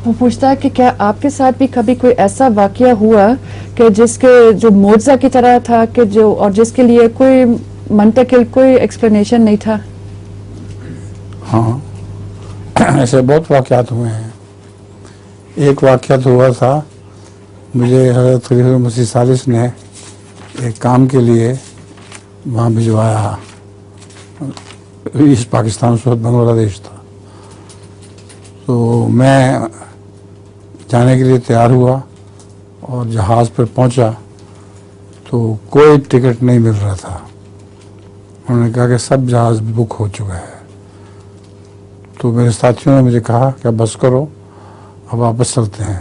وہ پوچھتا ہے کہ کیا آپ کے ساتھ بھی کبھی کوئی ایسا واقعہ ہوا کہ جس کے جو معجزہ کی طرح تھا کہ جو اور جس کے لیے کوئی منطقی کوئی ایکسپلینیشن نہیں تھا؟ ہاں ایسے بہت واقعات ہوئے ہیں. ایک واقعہ تو ہوا تھا، مجھے حضرت خلیفہ مسیح ثالث نے ایک کام کے لیے وہاں بھجوایا. ایسٹ پاکستان اس وقت بنگلہ دیش تھا. تو میں جانے کے لیے تیار ہوا اور جہاز پر پہنچا تو کوئی ٹکٹ نہیں مل رہا تھا. انہوں نے کہا کہ سب جہاز بک ہو چکا ہے. تو میرے ساتھیوں نے مجھے کہا کہ بس کرو اب واپس چلتے ہیں.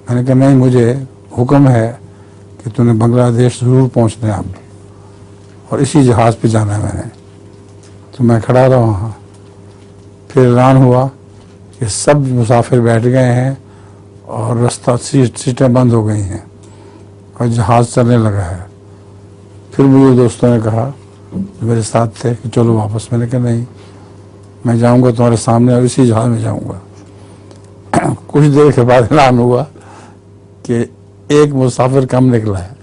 میں نے کہا نہیں، مجھے حکم ہے کہ تم نے بنگلہ دیش ضرور پہنچنا ہے اب، اور اسی جہاز پہ جانا ہے میں نے. تو میں کھڑا رہا وہاں. پھر اعلان ہوا کہ سب مسافر بیٹھ گئے ہیں اور رستہ سیٹیں بند ہو گئی ہیں اور جہاز چلنے لگا ہے. پھر مجھے دوستوں نے کہا جو میرے ساتھ تھے کہ چلو واپس. میں نے کہا نہیں، میں جاؤں گا تمہارے سامنے اور اسی جہاز میں جاؤں گا. کچھ دیر کے بعد اعلان ہوا کہ ایک مسافر کم نکلا ہے.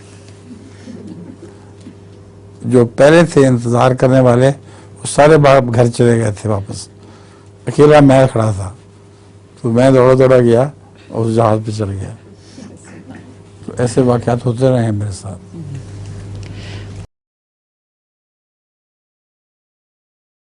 جو پہلے تھے انتظار کرنے والے وہ سارے گھر چلے گئے تھے واپس. اکیلا میں کھڑا تھا. تو میں دوڑا گیا اور اس جہاز پہ چل گیا. تو ایسے واقعات ہوتے رہے ہیں میرے ساتھ.